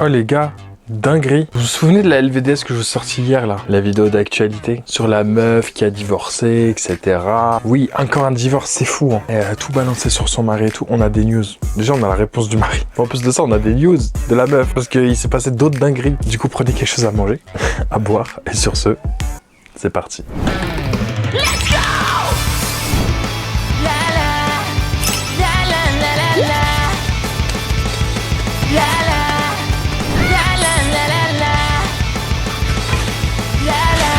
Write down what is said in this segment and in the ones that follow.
Oh les gars, dinguerie. Vous vous souvenez de la LVDS que je vous ai sortie hier là? La vidéo d'actualité sur la meuf qui a divorcé, etc. Oui, encore un divorce, c'est fou hein. Elle a tout balancé sur son mari et tout. On a des news. Déjà, on a la réponse du mari. En plus de ça, on a des news de la meuf parce qu'il s'est passé d'autres dingueries. Du coup, prenez quelque chose à manger, à boire. Et sur ce, c'est parti. Let's go! La la, la la la la la. La la, la la la la la. La la,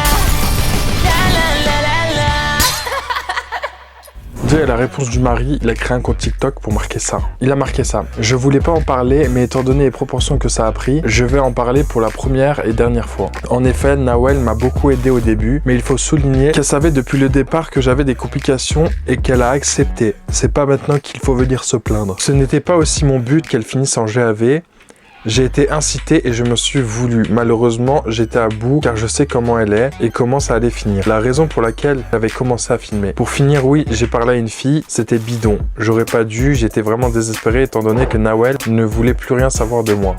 la la la la. Déjà, la réponse du mari, il a créé un compte TikTok pour marquer ça. Il a marqué ça. Je voulais pas en parler, mais étant donné les proportions que ça a pris, je vais en parler pour la première et dernière fois. En effet, Nawel m'a beaucoup aidé au début, mais il faut souligner qu'elle savait depuis le départ que j'avais des complications et qu'elle a accepté. C'est pas maintenant qu'il faut venir se plaindre. Ce n'était pas aussi mon but qu'elle finisse en GAV. J'ai été incité et je me suis voulu. Malheureusement, j'étais à bout car je sais comment elle est et comment ça allait finir. La raison pour laquelle j'avais commencé à filmer. Pour finir, oui, j'ai parlé à une fille, c'était bidon. J'aurais pas dû, j'étais vraiment désespéré étant donné que Nawel ne voulait plus rien savoir de moi.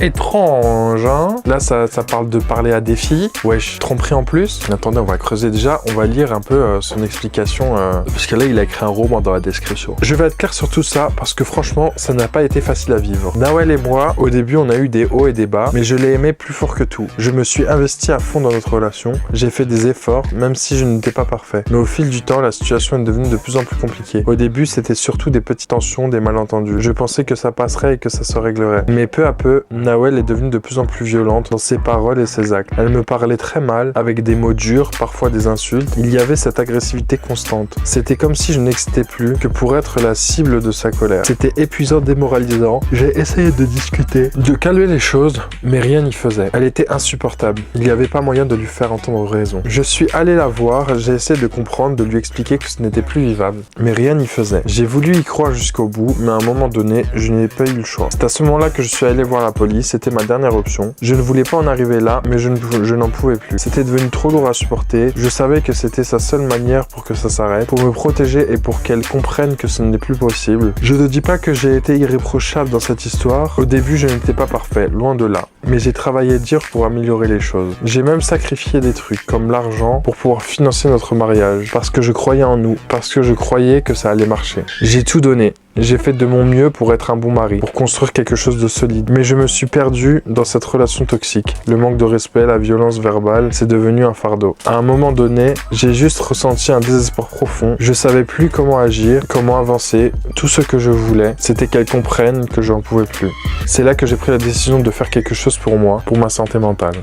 Étrange, hein? Là, ça parle de parler à des filles. Wesh, tromperie en plus. Mais attendez, on va creuser déjà. On va lire un peu son explication. Parce que là, il a écrit un roman dans la description. Je vais être clair sur tout ça parce que franchement, ça n'a pas été facile à vivre. Nawel et moi, au début, on a eu des hauts et des bas, mais je l'ai aimé plus fort que tout. Je me suis investi à fond dans notre relation. J'ai fait des efforts, même si je n'étais pas parfait. Mais au fil du temps, la situation est devenue de plus en plus compliquée. Au début, c'était surtout des petites tensions, des malentendus. Je pensais que ça passerait et que ça se réglerait. Mais peu à peu, Nawel est devenue de plus en plus violente dans ses paroles et ses actes. Elle me parlait très mal, avec des mots durs, parfois des insultes. Il y avait cette agressivité constante. C'était comme si je n'existais plus que pour être la cible de sa colère. C'était épuisant, démoralisant. J'ai essayé de discuter, de calmer les choses, mais rien n'y faisait. Elle était insupportable. Il n'y avait pas moyen de lui faire entendre raison. Je suis allé la voir, j'ai essayé de comprendre, de lui expliquer que ce n'était plus vivable. Mais rien n'y faisait. J'ai voulu y croire jusqu'au bout, mais à un moment donné, je n'ai pas eu le choix. C'est à ce moment-là que je suis allé voir la police. C'était ma dernière option. Je ne voulais pas en arriver là, mais je n'en pouvais plus. C'était devenu trop lourd à supporter. Je savais que c'était sa seule manière pour que ça s'arrête, pour me protéger et pour qu'elle comprenne que ce n'est plus possible. Je ne dis pas que j'ai été irréprochable dans cette histoire. Au début, je n'étais pas parfait, loin de là. Mais j'ai travaillé dur pour améliorer les choses. J'ai même sacrifié des trucs, comme l'argent, pour pouvoir financer notre mariage. Parce que je croyais en nous. Parce que je croyais que ça allait marcher. J'ai tout donné. J'ai fait de mon mieux pour être un bon mari, pour construire quelque chose de solide. Mais je me suis perdu dans cette relation toxique. Le manque de respect, la violence verbale, c'est devenu un fardeau. À un moment donné, j'ai juste ressenti un désespoir profond. Je savais plus comment agir, comment avancer. Tout ce que je voulais, c'était qu'elle comprenne que j'en pouvais plus. C'est là que j'ai pris la décision de faire quelque chose pour moi, pour ma santé mentale.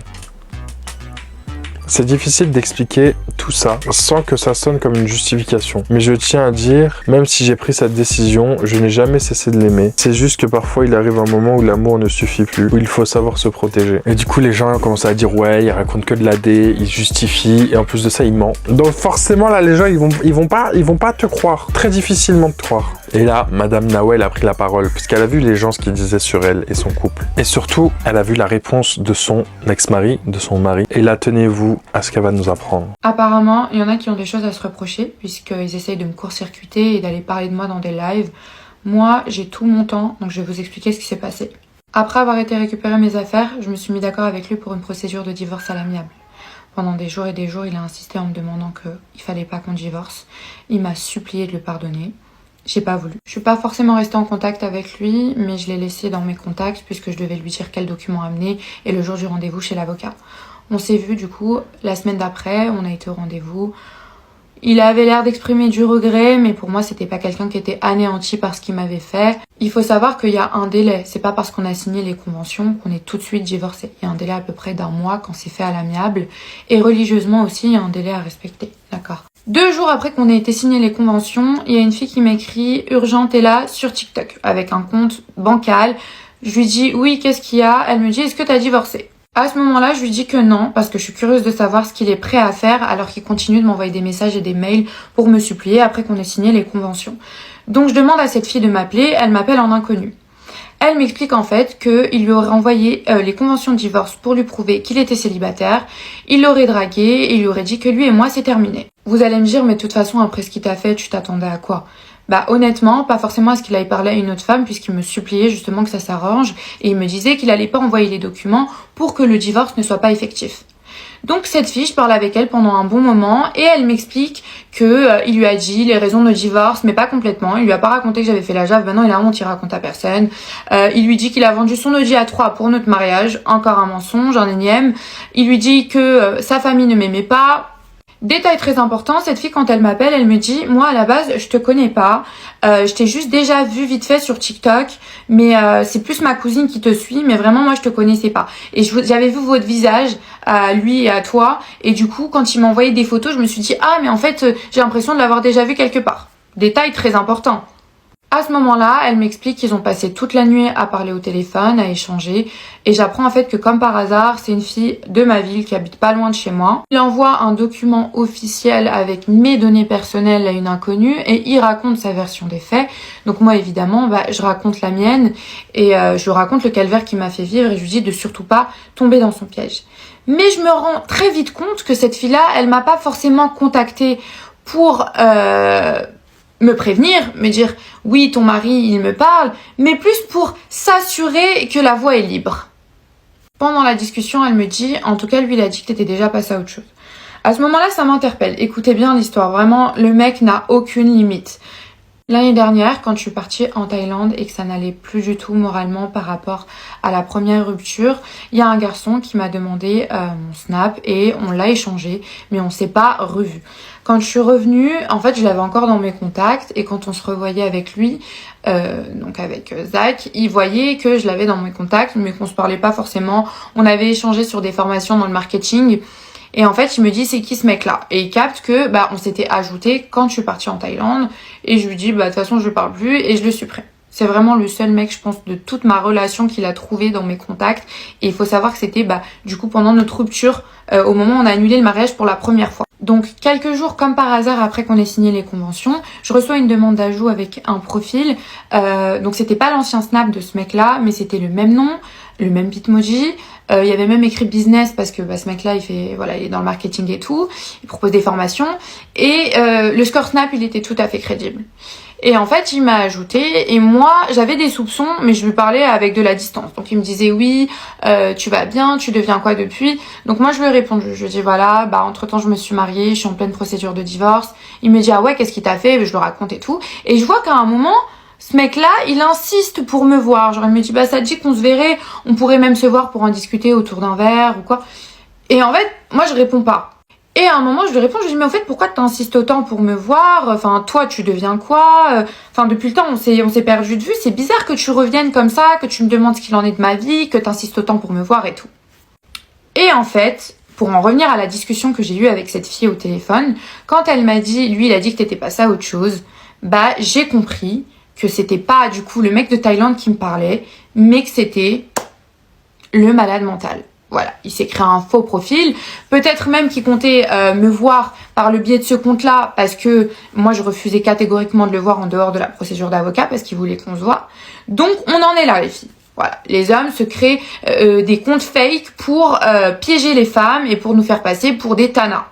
C'est difficile d'expliquer tout ça sans que ça sonne comme une justification. Mais je tiens à dire, même si j'ai pris cette décision, je n'ai jamais cessé de l'aimer. C'est juste que parfois il arrive un moment où l'amour ne suffit plus, où il faut savoir se protéger. Et du coup les gens commencent à dire ouais, il raconte que de la D, il justifie, et en plus de ça il ment. Donc forcément là les gens ils vont pas te croire. Très difficilement te croire. Et là, Madame Nawel a pris la parole, puisqu'elle a vu les gens ce qu'ils disaient sur elle et son couple. Et surtout, elle a vu la réponse de son ex-mari, de son mari. Et là, tenez-vous à ce qu'elle va nous apprendre. Apparemment, il y en a qui ont des choses à se reprocher, puisqu'ils essayent de me court-circuiter et d'aller parler de moi dans des lives. Moi, j'ai tout mon temps, donc je vais vous expliquer ce qui s'est passé. Après avoir été récupérer mes affaires, je me suis mis d'accord avec lui pour une procédure de divorce à l'amiable. Pendant des jours et des jours, il a insisté en me demandant qu'il fallait pas qu'on divorce. Il m'a supplié de le pardonner. J'ai pas voulu. Je suis pas forcément restée en contact avec lui, mais je l'ai laissé dans mes contacts puisque je devais lui dire quel document amener et le jour du rendez-vous chez l'avocat. On s'est vu du coup la semaine d'après, on a été au rendez-vous. Il avait l'air d'exprimer du regret, mais pour moi c'était pas quelqu'un qui était anéanti par ce qu'il m'avait fait. Il faut savoir qu'il y a un délai, c'est pas parce qu'on a signé les conventions qu'on est tout de suite divorcé. Il y a un délai à peu près d'1 mois quand c'est fait à l'amiable, et religieusement aussi il y a un délai à respecter, d'accord. 2 jours après qu'on ait été signé les conventions, il y a une fille qui m'écrit « Urgent, t'es là » sur TikTok, avec un compte bancal. Je lui dis « Oui, qu'est-ce qu'il y a ?» Elle me dit « Est-ce que t'as divorcé ?» À ce moment-là, je lui dis que non, parce que je suis curieuse de savoir ce qu'il est prêt à faire, alors qu'il continue de m'envoyer des messages et des mails pour me supplier après qu'on ait signé les conventions. Donc je demande à cette fille de m'appeler, elle m'appelle en inconnu. Elle m'explique en fait qu'il lui aurait envoyé les conventions de divorce pour lui prouver qu'il était célibataire, il l'aurait dragué et il lui aurait dit que lui et moi c'est terminé. Vous allez me dire, mais de toute façon après ce qu'il t'a fait, tu t'attendais à quoi ? Bah honnêtement, pas forcément à ce qu'il aille parler à une autre femme puisqu'il me suppliait justement que ça s'arrange et il me disait qu'il allait pas envoyer les documents pour que le divorce ne soit pas effectif. Donc cette fille, je parle avec elle pendant un bon moment et elle m'explique que il lui a dit les raisons de divorce, mais pas complètement. Il lui a pas raconté que j'avais fait la jave. Maintenant il a honte, il raconte à personne. Il lui dit qu'il a vendu son Audi A3 pour notre mariage, encore un mensonge, un énième. Il lui dit que sa famille ne m'aimait pas. Détail très important, cette fille quand elle m'appelle, elle me dit moi à la base je te connais pas, je t'ai juste déjà vu vite fait sur TikTok, mais c'est plus ma cousine qui te suit, mais vraiment moi je te connaissais pas. Et j'avais vu votre visage à lui et à toi, et du coup quand il m'a envoyé des photos, je me suis dit ah mais en fait j'ai l'impression de l'avoir déjà vu quelque part. Détail très important. À ce moment-là, elle m'explique qu'ils ont passé toute la nuit à parler au téléphone, à échanger, et j'apprends en fait que comme par hasard, c'est une fille de ma ville qui habite pas loin de chez moi. Il envoie un document officiel avec mes données personnelles à une inconnue et il raconte sa version des faits. Donc moi évidemment, je raconte la mienne et je raconte le calvaire qui m'a fait vivre et je lui dis de surtout pas tomber dans son piège. Mais je me rends très vite compte que cette fille-là, elle m'a pas forcément contactée pour me prévenir, me dire oui ton mari il me parle, mais plus pour s'assurer que la voie est libre. Pendant la discussion elle me dit, en tout cas lui il a dit que t'étais déjà passé à autre chose. À ce moment là ça m'interpelle, écoutez bien l'histoire, vraiment le mec n'a aucune limite. L'année dernière, quand je suis partie en Thaïlande et que ça n'allait plus du tout moralement par rapport à la première rupture, il y a un garçon qui m'a demandé mon snap et on l'a échangé, mais on s'est pas revu. Quand je suis revenue, en fait, je l'avais encore dans mes contacts et quand on se revoyait avec lui, donc avec Zach, il voyait que je l'avais dans mes contacts, mais qu'on se parlait pas forcément. On avait échangé sur des formations dans le marketing. Et en fait, il me dit c'est qui ce mec-là? Et il capte que on s'était ajouté quand je suis partie en Thaïlande. Et je lui dis de toute façon je parle plus et je le supprime. C'est vraiment le seul mec, je pense, de toute ma relation qu'il a trouvé dans mes contacts. Et il faut savoir que c'était du coup pendant notre rupture, au moment où on a annulé le mariage pour la première fois. Donc quelques jours comme par hasard après qu'on ait signé les conventions, je reçois une demande d'ajout avec un profil. Donc c'était pas l'ancien snap de ce mec-là, mais c'était le même nom, le même bitmoji. Il y avait même écrit business parce que ce mec-là il est dans le marketing et tout, il propose des formations et le score snap il était tout à fait crédible. Et en fait il m'a ajouté et moi j'avais des soupçons mais je lui parlais avec de la distance. Donc il me disait oui tu vas bien, tu deviens quoi depuis? Donc moi je lui ai répondu, je lui ai dit voilà entre temps je me suis mariée, je suis en pleine procédure de divorce. Il me dit ah ouais qu'est-ce qu'il t'a fait? Je le raconte et tout et je vois qu'à un moment ce mec-là, il insiste pour me voir. Genre, il me dit, ça te dit qu'on se verrait, on pourrait même se voir pour en discuter autour d'un verre ou quoi. Et en fait, moi, je réponds pas. Et à un moment, je lui réponds, je lui dis, mais en fait, pourquoi t'insistes autant pour me voir? Enfin, toi, tu deviens quoi? Enfin, depuis le temps, on s'est perdu de vue. C'est bizarre que tu reviennes comme ça, que tu me demandes ce qu'il en est de ma vie, que t'insistes autant pour me voir et tout. Et en fait, pour en revenir à la discussion que j'ai eue avec cette fille au téléphone, quand elle m'a dit, lui, il a dit que t'étais passé à autre chose, j'ai compris que c'était pas du coup le mec de Thaïlande qui me parlait, mais que c'était le malade mental. Voilà, il s'est créé un faux profil, peut-être même qu'il comptait me voir par le biais de ce compte-là, parce que moi je refusais catégoriquement de le voir en dehors de la procédure d'avocat, parce qu'il voulait qu'on se voit. Donc on en est là les filles. Voilà, les hommes se créent des comptes fake pour piéger les femmes et pour nous faire passer pour des tanas.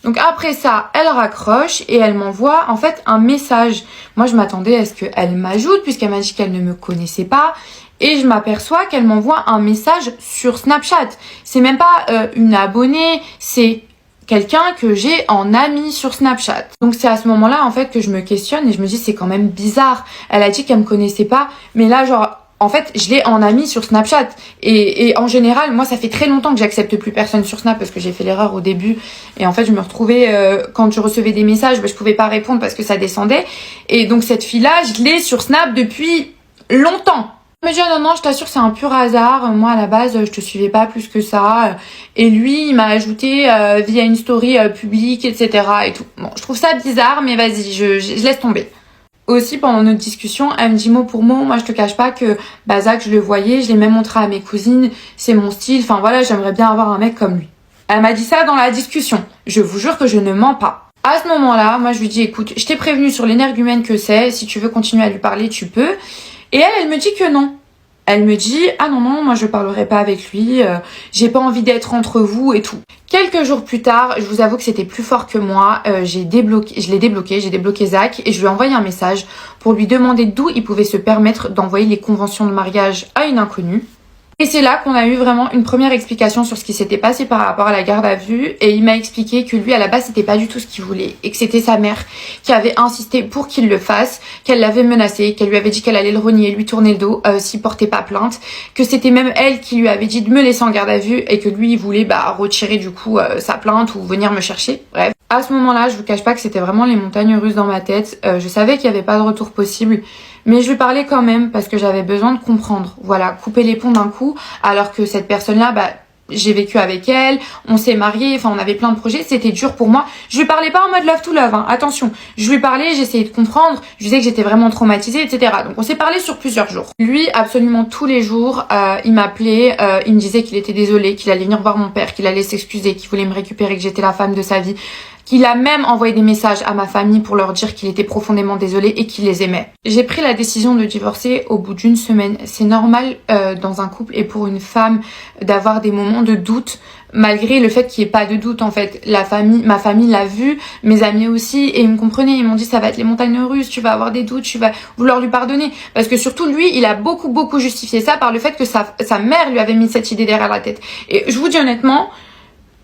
Donc après ça, elle raccroche et elle m'envoie en fait un message. Moi je m'attendais à ce qu'elle m'ajoute puisqu'elle m'a dit qu'elle ne me connaissait pas. Et je m'aperçois qu'elle m'envoie un message sur Snapchat. C'est même pas une abonnée, c'est quelqu'un que j'ai en ami sur Snapchat. Donc c'est à ce moment-là en fait que je me questionne et je me dis c'est quand même bizarre. Elle a dit qu'elle me connaissait pas, mais là genre... En fait, je l'ai en ami sur Snapchat. Et en général, moi, ça fait très longtemps que j'accepte plus personne sur Snap parce que j'ai fait l'erreur au début. Et en fait, je me retrouvais, quand je recevais des messages, je pouvais pas répondre parce que ça descendait. Et donc, cette fille-là, je l'ai sur Snap depuis longtemps. Elle me dit, ah, non, je t'assure, c'est un pur hasard. Moi, à la base, je te suivais pas plus que ça. Et lui, il m'a ajouté via une story publique, etc. et tout. Bon, je trouve ça bizarre, mais vas-y, je laisse tomber. Aussi, pendant notre discussion, elle me dit mot pour mot, moi je te cache pas que Zach, je le voyais, je l'ai même montré à mes cousines, c'est mon style, enfin voilà, j'aimerais bien avoir un mec comme lui. Elle m'a dit ça dans la discussion, je vous jure que je ne mens pas. À ce moment-là, moi je lui dis écoute, je t'ai prévenu sur l'énergumène que c'est, si tu veux continuer à lui parler, tu peux. Et elle me dit que non. Elle me dit « Ah non, non, moi je parlerai pas avec lui, j'ai pas envie d'être entre vous et tout. » Quelques jours plus tard, je vous avoue que c'était plus fort que moi, je l'ai débloqué, j'ai débloqué Zach et je lui ai envoyé un message pour lui demander d'où il pouvait se permettre d'envoyer les conventions de mariage à une inconnue. Et c'est là qu'on a eu vraiment une première explication sur ce qui s'était passé par rapport à la garde à vue et il m'a expliqué que lui à la base c'était pas du tout ce qu'il voulait et que c'était sa mère qui avait insisté pour qu'il le fasse, qu'elle l'avait menacé, qu'elle lui avait dit qu'elle allait le renier, lui tourner le dos s'il portait pas plainte, que c'était même elle qui lui avait dit de me laisser en garde à vue et que lui il voulait retirer du coup sa plainte ou venir me chercher, bref. À ce moment-là, je vous cache pas que c'était vraiment les montagnes russes dans ma tête, je savais qu'il y avait pas de retour possible. Mais je lui parlais quand même parce que j'avais besoin de comprendre. Voilà, couper les ponts d'un coup, alors que cette personne-là, j'ai vécu avec elle, on s'est mariés, enfin on avait plein de projets, c'était dur pour moi. Je lui parlais pas en mode love to love, hein, attention. Je lui parlais, j'essayais de comprendre, je disais que j'étais vraiment traumatisée, etc. Donc on s'est parlé sur plusieurs jours. Lui, absolument tous les jours, il m'appelait, il me disait qu'il était désolé, qu'il allait venir voir mon père, qu'il allait s'excuser, qu'il voulait me récupérer, que j'étais la femme de sa vie. Qu'il a même envoyé des messages à ma famille pour leur dire qu'il était profondément désolé et qu'il les aimait. J'ai pris la décision de divorcer au bout d'une semaine. C'est normal dans un couple et pour une femme d'avoir des moments de doute, malgré le fait qu'il n'y ait pas de doute en fait. Ma famille l'a vu, mes amis aussi, et ils me comprenaient. Ils m'ont dit ça va être les montagnes russes, tu vas avoir des doutes, tu vas vouloir lui pardonner. Parce que surtout lui, il a beaucoup justifié ça par le fait que sa mère lui avait mis cette idée derrière la tête. Et je vous dis honnêtement,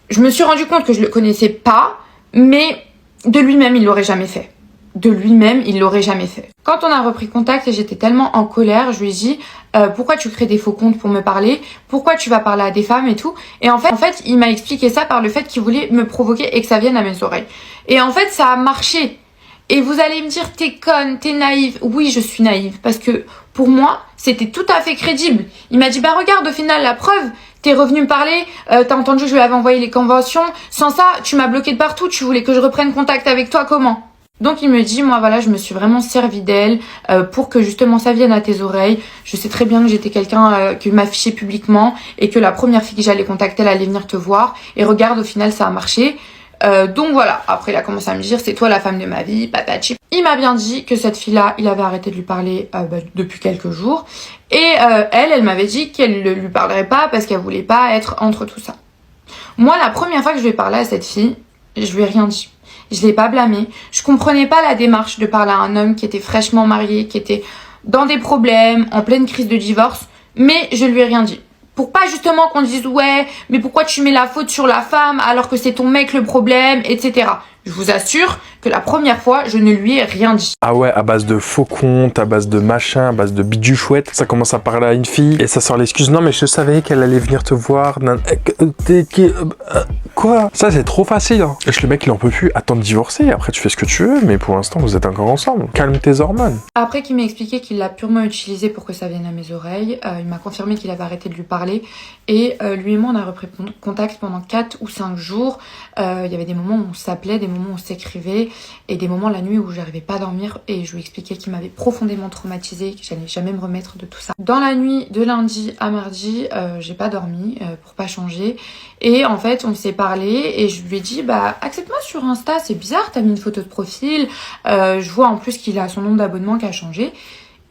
je me suis rendu compte que je le connaissais pas, mais de lui-même, il l'aurait jamais fait. De lui-même, il l'aurait jamais fait. Quand on a repris contact et j'étais tellement en colère, je lui ai dit pourquoi tu crées des faux comptes pour me parler, pourquoi tu vas parler à des femmes et tout. Et en fait, il m'a expliqué ça par le fait qu'il voulait me provoquer et que ça vienne à mes oreilles. Et en fait, ça a marché. Et vous allez me dire t'es conne, t'es naïve. Oui, je suis naïve parce que pour moi, c'était tout à fait crédible. Il m'a dit regarde au final la preuve. T'es revenu me parler, t'as entendu que je lui avais envoyé les conventions. Sans ça, tu m'as bloqué de partout, tu voulais que je reprenne contact avec toi, comment ? Donc il me dit, moi voilà, je me suis vraiment servi d'elle pour que justement ça vienne à tes oreilles. Je sais très bien que j'étais quelqu'un qui m'affichait publiquement et que la première fille que j'allais contacter, elle allait venir te voir. Et regarde, au final, ça a marché. Donc voilà, après il a commencé à me dire c'est toi la femme de ma vie, patati. Il m'a bien dit que cette fille-là, il avait arrêté de lui parler depuis quelques jours. Et elle m'avait dit qu'elle ne lui parlerait pas parce qu'elle voulait pas être entre tout ça. Moi, la première fois que je lui ai parlé à cette fille, je lui ai rien dit. Je l'ai pas blâmée. Je comprenais pas la démarche de parler à un homme qui était fraîchement marié, qui était dans des problèmes, en pleine crise de divorce. Mais je lui ai rien dit. Pour pas justement qu'on dise ouais, mais pourquoi tu mets la faute sur la femme alors que c'est ton mec le problème, etc. Je vous assure que la première fois, je ne lui ai rien dit. Ah ouais, à base de faux comptes, à base de machin, à base de bidou chouette, ça commence à parler à une fille et ça sort l'excuse. Non mais je savais qu'elle allait venir te voir. Quoi ? Ça c'est trop facile. Hein. Et le mec il en peut plus. Attends de divorcer, après tu fais ce que tu veux, mais pour l'instant vous êtes encore ensemble. Calme tes hormones. Après qu'il m'a expliqué qu'il l'a purement utilisé pour que ça vienne à mes oreilles, il m'a confirmé qu'il avait arrêté de lui parler et lui et moi on a repris contact pendant 4 ou 5 jours. Il y avait des moments où on s'appelait, des moments où on s'écrivait et des moments la nuit où j'arrivais pas à dormir et je lui expliquais qu'il m'avait profondément traumatisée, que j'allais jamais me remettre de tout ça. Dans la nuit de lundi à mardi, j'ai pas dormi pour pas changer et en fait on s'est parlé et je lui ai dit accepte-moi sur Insta, c'est bizarre, t'as mis une photo de profil, je vois en plus qu'il a son nombre d'abonnements qui a changé.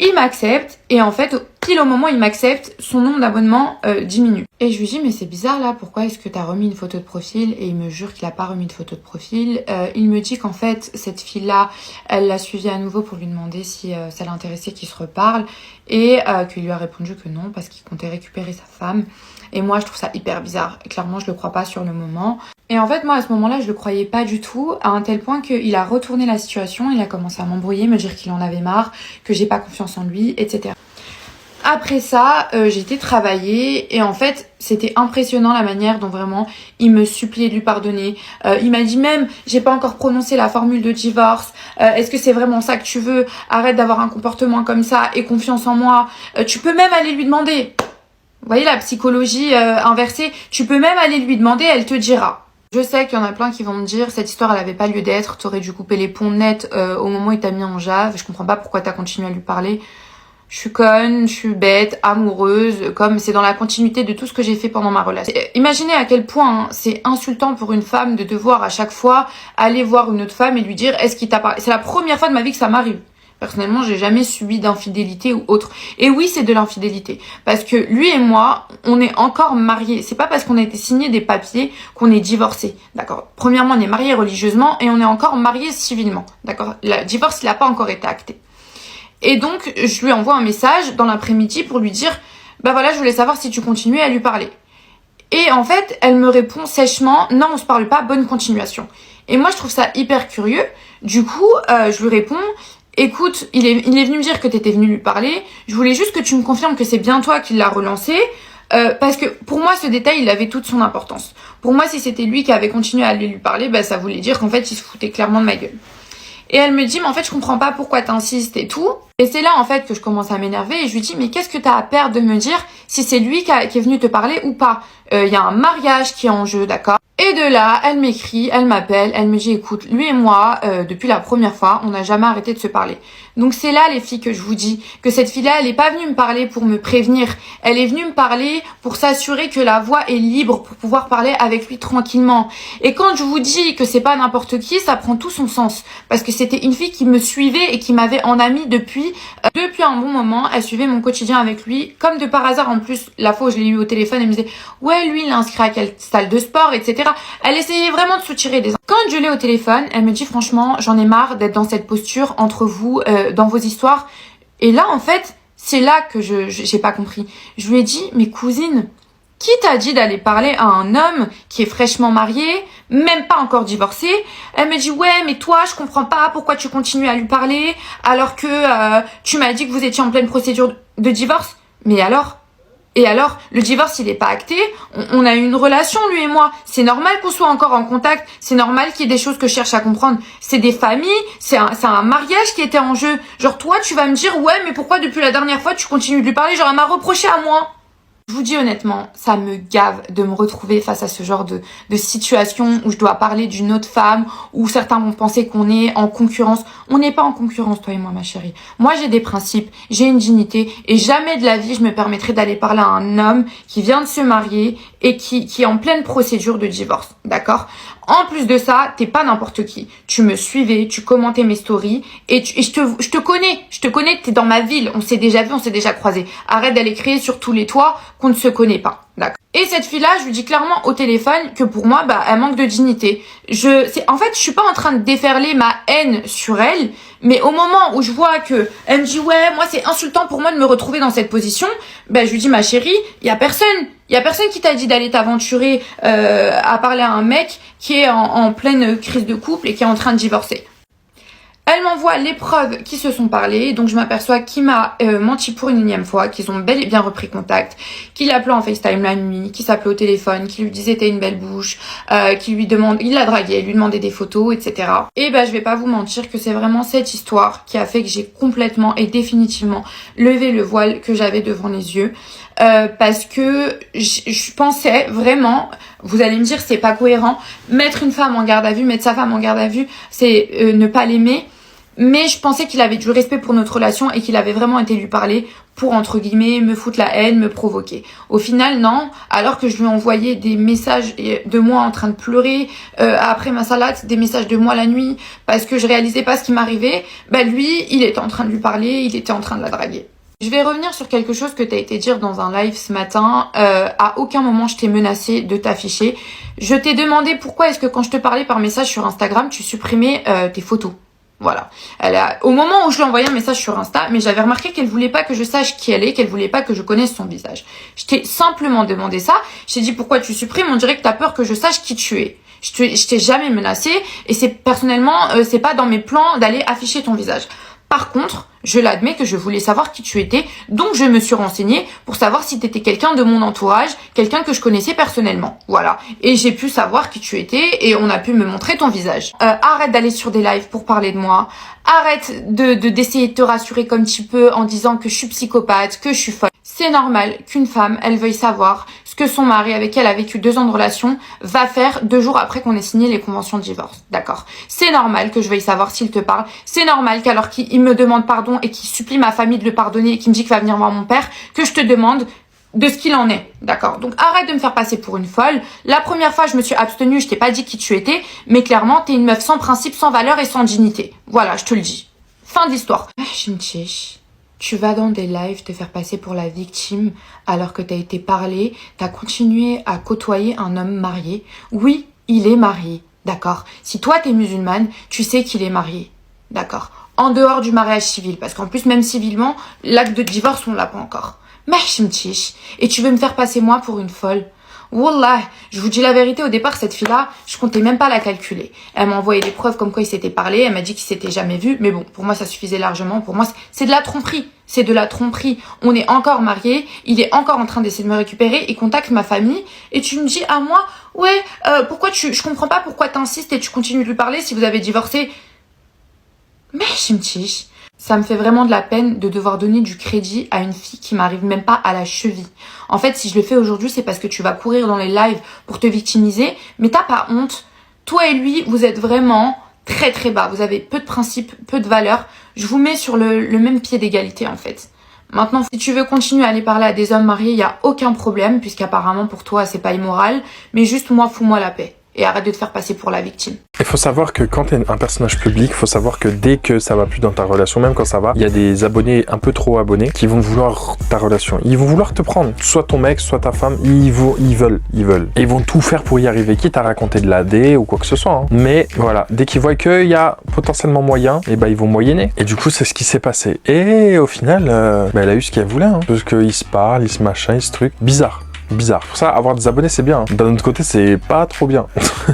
Il m'accepte et en fait pile au moment où il m'accepte, son nombre d'abonnements diminue. Et je lui dis mais c'est bizarre là, pourquoi est-ce que t'as remis une photo de profil? Et il me jure qu'il a pas remis de photo de profil. Il me dit qu'en fait cette fille là, elle l'a suivi à nouveau pour lui demander si ça l'intéressait qu'il se reparle et qu'il lui a répondu que non parce qu'il comptait récupérer sa femme. Et moi je trouve ça hyper bizarre, clairement je le crois pas sur le moment. Et en fait moi à ce moment-là je le croyais pas du tout, à un tel point qu'il a retourné la situation, il a commencé à m'embrouiller, me dire qu'il en avait marre, que j'ai pas confiance en lui, etc. Après ça, j'ai été travailler et en fait, c'était impressionnant la manière dont vraiment il me suppliait de lui pardonner. Il m'a dit même, j'ai pas encore prononcé la formule de divorce. Est-ce que c'est vraiment ça que tu veux? Arrête d'avoir un comportement comme ça et confiance en moi. Tu peux même aller lui demander. Vous voyez la psychologie inversée. Tu peux même aller lui demander, elle te dira. Je sais qu'il y en a plein qui vont me dire cette histoire elle avait pas lieu d'être, t'aurais dû couper les ponts net au moment où il t'a mis en jave. Je comprends pas pourquoi t'as continué à lui parler. Je suis conne, je suis bête, amoureuse, comme c'est dans la continuité de tout ce que j'ai fait pendant ma relation. Imaginez à quel point c'est insultant pour une femme de devoir à chaque fois aller voir une autre femme et lui dire est-ce qu'il t'a parlé. C'est la première fois de ma vie que ça m'arrive. Personnellement, j'ai jamais subi d'infidélité ou autre. Et oui, c'est de l'infidélité. Parce que lui et moi, on est encore mariés. C'est pas parce qu'on a été signé des papiers qu'on est divorcés. D'accord? Premièrement, on est mariés religieusement et on est encore mariés civilement. D'accord? Le divorce, il n'a pas encore été acté. Et donc, je lui envoie un message dans l'après-midi pour lui dire, bah voilà, je voulais savoir si tu continuais à lui parler. Et en fait, elle me répond sèchement, non, on se parle pas, bonne continuation. Et moi, je trouve ça hyper curieux. Du coup, je lui réponds, écoute, il est venu me dire que t'étais venu lui parler. Je voulais juste que tu me confirmes que c'est bien toi qui l'as relancé. Parce que pour moi, ce détail, il avait toute son importance. Pour moi, si c'était lui qui avait continué à aller lui parler, bah, ça voulait dire qu'en fait, il se foutait clairement de ma gueule. Et elle me dit, mais en fait, je comprends pas pourquoi t'insistes et tout. Et c'est là, en fait, que je commence à m'énerver et je lui dis, mais qu'est-ce que t'as à perdre de me dire si c'est lui qui est venu te parler ou pas? Y a un mariage qui est en jeu, d'accord? Et de là, elle m'écrit, elle m'appelle, elle me dit, écoute, lui et moi, depuis la première fois, on n'a jamais arrêté de se parler. Donc c'est là, les filles, que je vous dis que cette fille-là, elle est pas venue me parler pour me prévenir. Elle est venue me parler pour s'assurer que la voix est libre pour pouvoir parler avec lui tranquillement. Et quand je vous dis que c'est pas n'importe qui, ça prend tout son sens. Parce que c'était une fille qui me suivait et qui m'avait en amie depuis un bon moment. Elle suivait mon quotidien avec lui. Comme de par hasard, en plus, la fois où je l'ai eu au téléphone, elle me disait, ouais, lui, il est inscrit à quelle salle de sport, etc. Elle essayait vraiment de soutirer des... Quand je l'ai au téléphone, elle me dit, franchement, j'en ai marre d'être dans cette posture entre vous, dans vos histoires. Et là, en fait, c'est là que j'ai pas compris. Je lui ai dit, mais cousine, qui t'a dit d'aller parler à un homme qui est fraîchement marié, même pas encore divorcé? Elle me dit, ouais, mais toi, je comprends pas pourquoi tu continues à lui parler alors que tu m'as dit que vous étiez en pleine procédure de divorce. Mais alors? Et alors, le divorce, il est pas acté. On a eu une relation, lui et moi. C'est normal qu'on soit encore en contact. C'est normal qu'il y ait des choses que je cherche à comprendre. C'est des familles. C'est un mariage qui était en jeu. Genre, toi, tu vas me dire, ouais, mais pourquoi depuis la dernière fois, tu continues de lui parler? Genre, elle m'a reproché à moi. Je vous dis honnêtement, ça me gave de me retrouver face à ce genre de situation où je dois parler d'une autre femme, où certains vont penser qu'on est en concurrence. On n'est pas en concurrence, toi et moi, ma chérie. Moi, j'ai des principes, j'ai une dignité, et jamais de la vie, je me permettrai d'aller parler à un homme qui vient de se marier et qui est en pleine procédure de divorce, d'accord? En plus de ça, t'es pas n'importe qui. Tu me suivais, tu commentais mes stories et je te connais, t'es dans ma ville. On s'est déjà vu, on s'est déjà croisés. Arrête d'aller crier sur tous les toits qu'on ne se connaît pas. D'accord. Et cette fille-là, je lui dis clairement au téléphone que pour moi, bah, elle manque de dignité. En fait, je suis pas en train de déferler ma haine sur elle, mais au moment où je vois que elle me dit, ouais, moi, c'est insultant pour moi de me retrouver dans cette position, bah, je lui dis, ma chérie, il y a personne qui t'a dit d'aller t'aventurer, à parler à un mec qui est en pleine crise de couple et qui est en train de divorcer. Elle m'envoie les preuves qui se sont parlé, donc je m'aperçois qu'il m'a menti pour une énième fois, qu'ils ont bel et bien repris contact, qu'il appelait en FaceTime la nuit, qu'il s'appelait au téléphone, qu'il lui disait t'as une belle bouche, il l'a dragué, lui demandait des photos, etc. Et ben je vais pas vous mentir que c'est vraiment cette histoire qui a fait que j'ai complètement et définitivement levé le voile que j'avais devant les yeux. Parce que je pensais vraiment, vous allez me dire c'est pas cohérent, mettre une femme en garde à vue, mettre sa femme en garde à vue, c'est ne pas l'aimer. Mais je pensais qu'il avait du respect pour notre relation et qu'il avait vraiment été lui parler pour, entre guillemets, me foutre la haine, me provoquer. Au final, non. Alors que je lui ai envoyé des messages de moi en train de pleurer après ma salade, des messages de moi la nuit, parce que je réalisais pas ce qui m'arrivait, bah lui, il était en train de lui parler, il était en train de la draguer. Je vais revenir sur quelque chose que tu as été dire dans un live ce matin. À aucun moment je t'ai menacé de t'afficher. Je t'ai demandé pourquoi est-ce que quand je te parlais par message sur Instagram, tu supprimais tes photos. Voilà. Au moment où je lui ai envoyé un message sur Insta, mais j'avais remarqué qu'elle voulait pas que je sache qui elle est, qu'elle voulait pas que je connaisse son visage. Je t'ai simplement demandé ça. Je t'ai dit pourquoi tu supprimes, on dirait que t'as peur que je sache qui tu es. Je t'ai jamais menacé et c'est pas dans mes plans d'aller afficher ton visage. Par contre, je l'admets que je voulais savoir qui tu étais, donc je me suis renseignée pour savoir si tu étais quelqu'un de mon entourage, quelqu'un que je connaissais personnellement. Voilà. Et j'ai pu savoir qui tu étais et on a pu me montrer ton visage. Arrête d'aller sur des lives pour parler de moi. Arrête d'essayer de te rassurer comme tu peux en disant que je suis psychopathe, que je suis folle. C'est normal qu'une femme, elle veuille savoir ce que son mari, avec qui elle a vécu 2 ans de relation, va faire 2 jours après qu'on ait signé les conventions de divorce. D'accord. C'est normal que je veuille savoir s'il te parle. C'est normal qu'alors qu'il me demande pardon et qu'il supplie ma famille de le pardonner et qu'il me dit qu'il va venir voir mon père, que je te demande de ce qu'il en est. D'accord. Donc arrête de me faire passer pour une folle. La première fois, je me suis abstenue, je t'ai pas dit qui tu étais, mais clairement, t'es une meuf sans principe, sans valeur et sans dignité. Voilà, je te le dis. Fin d'histoire. Chimchich, tu vas dans des lives te faire passer pour la victime alors que t'as été parlé, t'as continué à côtoyer un homme marié. Oui, il est marié, d'accord. Si toi t'es musulmane, tu sais qu'il est marié, d'accord. En dehors du mariage civil, parce qu'en plus même civilement, l'acte de divorce on l'a pas encore. Chimchich, et tu veux me faire passer moi pour une folle? Wallah, je vous dis la vérité, au départ, cette fille-là, je comptais même pas la calculer. Elle m'a envoyé des preuves comme quoi ils s'étaient parlé, elle m'a dit qu'ils s'étaient jamais vus, mais bon, pour moi, ça suffisait largement. Pour moi, c'est de la tromperie. C'est de la tromperie. On est encore mariés, il est encore en train d'essayer de me récupérer, il contacte ma famille, et tu me dis à moi, ouais, pourquoi je comprends pas pourquoi t'insistes et tu continues de lui parler si vous avez divorcé. Chimchich, ça me fait vraiment de la peine de devoir donner du crédit à une fille qui m'arrive même pas à la cheville. En fait, si je le fais aujourd'hui, c'est parce que tu vas courir dans les lives pour te victimiser, mais t'as pas honte. Toi et lui, vous êtes vraiment très très bas. Vous avez peu de principes, peu de valeurs. Je vous mets sur le même pied d'égalité en fait. Maintenant, si tu veux continuer à aller parler à des hommes mariés, il y a aucun problème, puisqu'apparemment pour toi, c'est pas immoral. Mais juste moi, fous-moi la paix. Et arrête de te faire passer pour la victime. Il faut savoir que quand tu es un personnage public, il faut savoir que dès que ça va plus dans ta relation, même quand ça va, il y a des abonnés un peu trop abonnés qui vont vouloir ta relation. Ils vont vouloir te prendre. Soit ton mec, soit ta femme, ils veulent. Et ils vont tout faire pour y arriver, quitte à raconter de la D ou quoi que ce soit. Hein. Mais voilà, dès qu'ils voient qu'il y a potentiellement moyen, et ben ils vont moyenner. Et du coup, c'est ce qui s'est passé. Et au final, elle a eu ce qu'elle voulait. Hein, parce qu'ils se parlent, ils se machin, ils se truc. Bizarre. Pour ça, avoir des abonnés, c'est bien. D'un autre côté, c'est pas trop bien.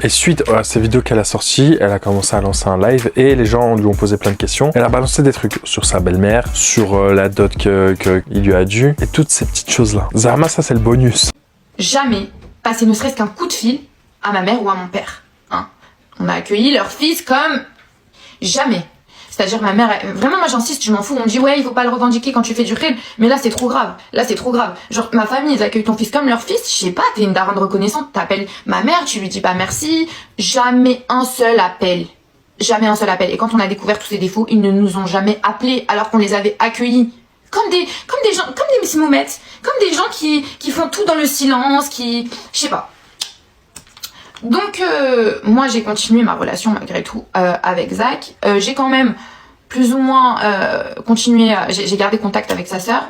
Et suite à ces vidéos qu'elle a sorties, elle a commencé à lancer un live et les gens lui ont posé plein de questions. Elle a balancé des trucs sur sa belle-mère, sur la dot qu'il lui a dû et toutes ces petites choses-là. Zahma, ça, c'est le bonus. Jamais passer ne serait-ce qu'un coup de fil à ma mère ou à mon père. Hein. On a accueilli leur fils comme jamais. C'est-à-dire ma mère, vraiment moi j'insiste, je m'en fous, on me dit ouais il faut pas le revendiquer quand tu fais du khil, mais là c'est trop grave, Genre ma famille ils accueillent ton fils comme leur fils, je sais pas, t'es une daronne reconnaissante, t'appelles ma mère, tu lui dis pas merci, jamais un seul appel. Et quand on a découvert tous ces défauts, ils ne nous ont jamais appelés alors qu'on les avait accueillis. Comme des gens, comme des missmoumettes, comme des gens qui font tout dans le silence, je sais pas. Donc moi j'ai continué ma relation malgré tout avec Zach. J'ai quand même plus ou moins continué, j'ai gardé contact avec sa sœur.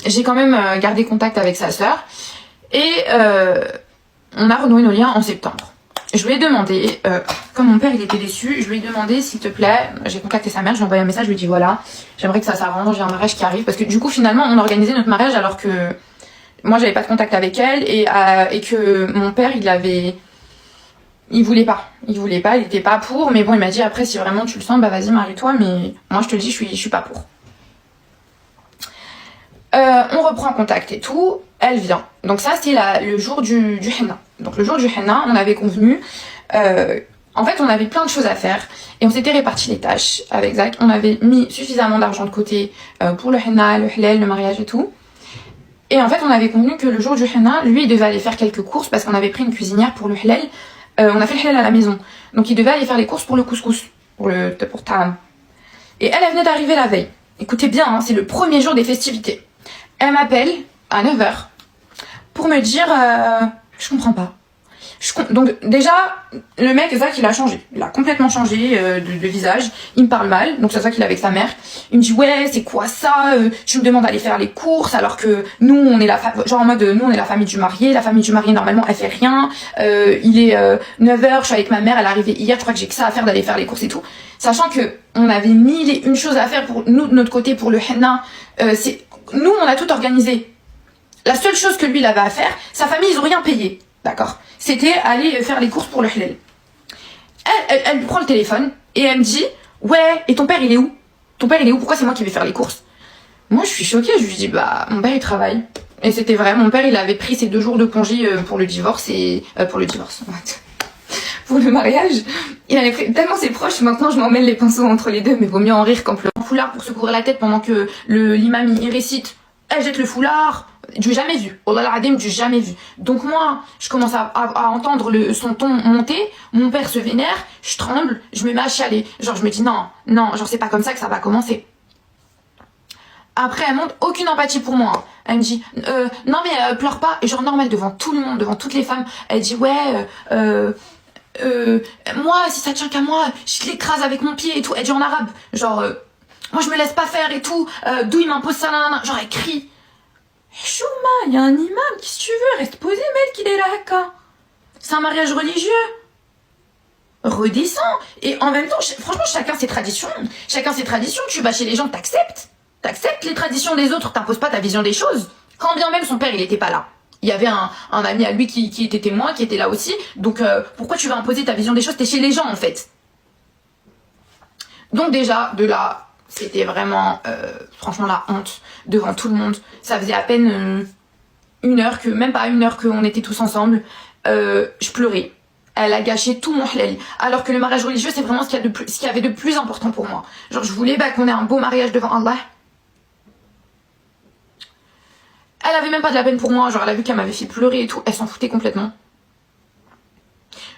J'ai quand même gardé contact avec sa sœur et on a renoué nos liens en septembre. Je lui ai demandé, comme mon père il était déçu, je lui ai demandé s'il te plaît, j'ai contacté sa mère, je lui ai envoyé un message, je lui ai dit voilà, j'aimerais que ça s'arrange, j'ai un mariage qui arrive, parce que du coup finalement on organisait notre mariage alors que moi j'avais pas de contact avec elle et que mon père il voulait pas, il était pas pour, mais bon il m'a dit après si vraiment tu le sens, bah vas-y marie-toi, mais moi je te le dis je suis pas pour. On reprend contact et tout, elle vient. Donc ça c'est le jour du henna. Donc le jour du henna, on avait convenu, en fait on avait plein de choses à faire et on s'était réparti les tâches avec Zach. On avait mis suffisamment d'argent de côté pour le henna, le halal, le mariage et tout. Et en fait on avait convenu que le jour du henna, lui il devait aller faire quelques courses parce qu'on avait pris une cuisinière pour le halal. On a fait le halal à la maison. Donc il devait aller faire les courses pour le couscous, pour Tam. Et elle venait d'arriver la veille. Écoutez bien, hein, c'est le premier jour des festivités. Elle m'appelle à 9h pour me dire je comprends pas. Donc déjà, le mec, Zach, il a changé. Il a complètement changé de visage. Il me parle mal, donc c'est ça qu'il est avec sa mère. Il me dit ouais, c'est quoi ça tu me demandes d'aller faire les courses alors que nous, on est genre en mode nous, on est la famille du marié. La famille du marié, normalement, elle fait rien. Il est 9h, je suis avec ma mère, elle est arrivée hier, je crois que j'ai que ça à faire d'aller faire les courses et tout. Sachant que on avait mille et une choses à faire pour nous, de notre côté, pour le henna. Nous, on a tout organisé. La seule chose que lui, il avait à faire, sa famille, ils ont rien payé. D'accord? C'était aller faire les courses pour le halal. Elle lui prend le téléphone et elle me dit ouais, et ton père, il est où? Ton père, il est où? Pourquoi c'est moi qui vais faire les courses? Moi, je suis choquée. Je lui dis bah, mon père, il travaille. Et c'était vrai. Mon père, il avait pris ses 2 jours de congé pour le divorce et... pour le divorce. Pour le mariage. Il avait pris... Tellement c'est proche, maintenant, je m'emmêle les pinceaux entre les deux, mais vaut mieux en rire qu'en pleurant. Un foulard pour se couvrir la tête pendant que l'imam, il récite. Elle jette le foulard. Du jamais vu. Wallah al-adim, du jamais vu. Donc moi, je commence à entendre son ton monter. Mon père se vénère. Je tremble. Je me mets à chialer. Genre, je me dis non, genre, c'est pas comme ça que ça va commencer. Après, elle montre aucune empathie pour moi. Hein. Elle me dit, non mais pleure pas. Et genre normal, devant tout le monde, devant toutes les femmes, elle dit, ouais, moi, si ça tient qu'à moi, je l'écrase avec mon pied et tout. Elle dit en arabe, genre, moi je me laisse pas faire et tout. D'où il m'impose ça, là. Genre elle crie. Chouma, il y a un imam, qu'est-ce que tu veux? Reste posé, mec, il est là, quoi. C'est un mariage religieux. Redescends. Et en même temps, franchement, chacun ses traditions. Chacun ses traditions. Tu vas chez les gens, t'acceptes. T'acceptes les traditions des autres, t'imposes pas ta vision des choses. Quand bien même son père, il était pas là. Il y avait un ami à lui qui était témoin, qui était là aussi. Donc, pourquoi tu vas imposer ta vision des choses? T'es chez les gens, en fait. Donc déjà, de là, c'était vraiment, franchement, la honte devant tout le monde. Ça faisait à peine même pas une heure qu'on était tous ensemble. Je pleurais. Elle a gâché tout mon halal. Alors que le mariage religieux, c'est vraiment ce qu'il y avait de plus important pour moi. Genre, je voulais qu'on ait un beau mariage devant Allah. Elle avait même pas de la peine pour moi. Genre, elle a vu qu'elle m'avait fait pleurer et tout. Elle s'en foutait complètement.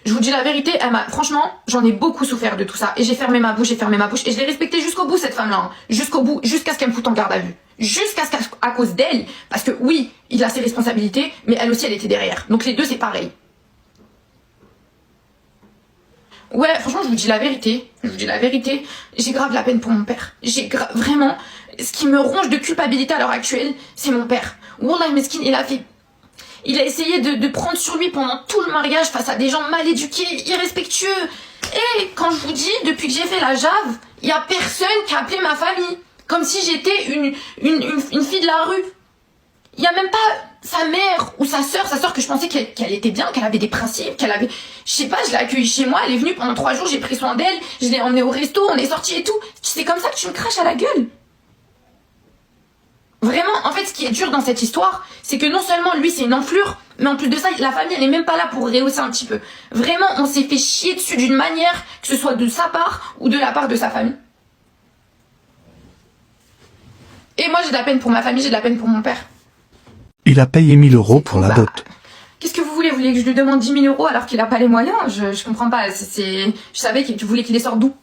Je vous dis la vérité, franchement, j'en ai beaucoup souffert de tout ça. Et j'ai fermé ma bouche, Et je l'ai respectée jusqu'au bout, cette femme-là. Hein. Jusqu'au bout, jusqu'à ce qu'elle me foute en garde à vue. Jusqu'à ce qu'à cause d'elle. Parce que oui, il a ses responsabilités, mais elle aussi, elle était derrière. Donc les deux, c'est pareil. Ouais, franchement, je vous dis la vérité. J'ai grave la peine pour mon père. Vraiment, ce qui me ronge de culpabilité à l'heure actuelle, c'est mon père. Wallah, meskin, il a essayé de prendre sur lui pendant tout le mariage face à des gens mal éduqués, irrespectueux. Et quand je vous dis, depuis que j'ai fait la jave, il y a personne qui a appelé ma famille. Comme si j'étais une fille de la rue. Il y a même pas sa mère ou sa sœur que je pensais qu'elle était bien, qu'elle avait des principes, je sais pas, je l'ai accueillie chez moi, elle est venue pendant 3 jours, j'ai pris soin d'elle, je l'ai emmenée au resto, on est sortis et tout. C'est comme ça que tu me craches à la gueule. Vraiment, en fait, ce qui est dur dans cette histoire, c'est que non seulement lui c'est une enflure, mais en plus de ça, la famille elle est même pas là pour rehausser un petit peu. Vraiment, on s'est fait chier dessus d'une manière, que ce soit de sa part ou de la part de sa famille. Et moi j'ai de la peine pour ma famille, j'ai de la peine pour mon père. Il a payé 1000 € pour la dot. Qu'est-ce que vous voulez? Vous voulez que je lui demande 10 000 € alors qu'il a pas les moyens? Je comprends pas. Je savais que tu voulais qu'il les sorte d'où?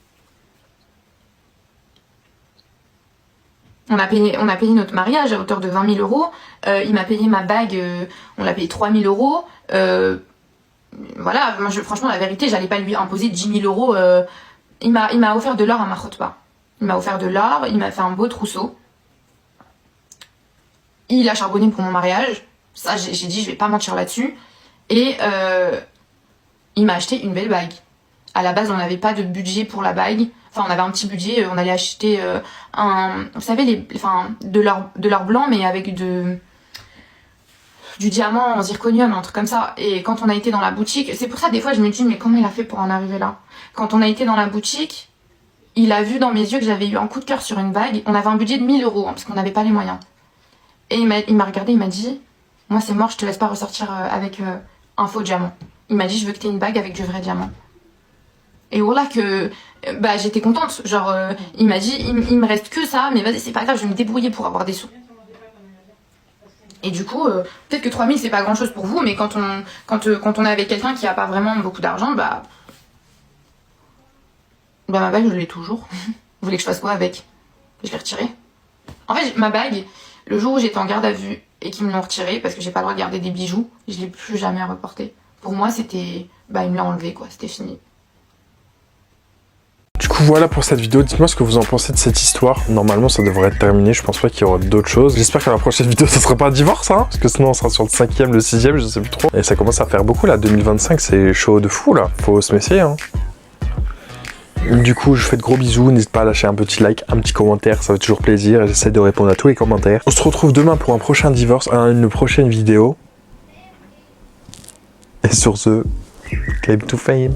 On a payé notre mariage à hauteur de 20 000 €. Il m'a payé ma bague, on l'a payé 3 000 €. Voilà, moi franchement la vérité, j'allais pas lui imposer 10 000 €. Il m'a offert de l'or à ma khotba. Il m'a offert de l'or, il m'a fait un beau trousseau. Il a charbonné pour mon mariage. Ça, j'ai dit, je vais pas mentir là-dessus. Et il m'a acheté une belle bague. À la base, on n'avait pas de budget pour la bague. Enfin, on avait un petit budget. On allait acheter vous savez, de l'or blanc, mais avec du diamant en zirconium, un truc comme ça. Et quand on a été dans la boutique, c'est pour ça, des fois, je me dis, mais comment il a fait pour en arriver là? Quand on a été dans la boutique, il a vu dans mes yeux que j'avais eu un coup de cœur sur une bague. On avait un budget de 1000 €, hein, parce qu'on n'avait pas les moyens. Et il m'a regardé, il m'a dit, moi c'est mort, je te laisse pas ressortir avec un faux diamant. Il m'a dit, je veux que t'aies une bague avec du vrai diamant. Et voilà que j'étais contente. Genre, il m'a dit, il me reste que ça, mais vas-y, c'est pas grave, je vais me débrouiller pour avoir des sous. Et du coup, peut-être que 3000 c'est pas grand chose pour vous, mais quand on est avec quelqu'un qui a pas vraiment beaucoup d'argent, ma bague je l'ai toujours. Vous voulez que je fasse quoi avec? Je l'ai retirée. En fait, ma bague, le jour où j'étais en garde à vue et qu'ils me l'ont retirée, parce que j'ai pas le droit de garder des bijoux, je l'ai plus jamais reporté. Pour moi, c'était, il me l'a enlevé quoi, c'était fini. Du coup voilà pour cette vidéo, dites-moi ce que vous en pensez de cette histoire. Normalement ça devrait être terminé, je pense pas qu'il y aura d'autres choses. J'espère qu'à la prochaine vidéo ça sera pas un divorce hein, parce que sinon on sera sur le 5e, le 6e, je sais plus trop. Et ça commence à faire beaucoup là, 2025 c'est chaud de fou là, faut se méfier hein. Du coup je vous fais de gros bisous, n'hésite pas à lâcher un petit like, un petit commentaire, ça fait toujours plaisir. J'essaie de répondre à tous les commentaires. On se retrouve demain pour un prochain divorce, une prochaine vidéo. Et sur ce, claim to fame.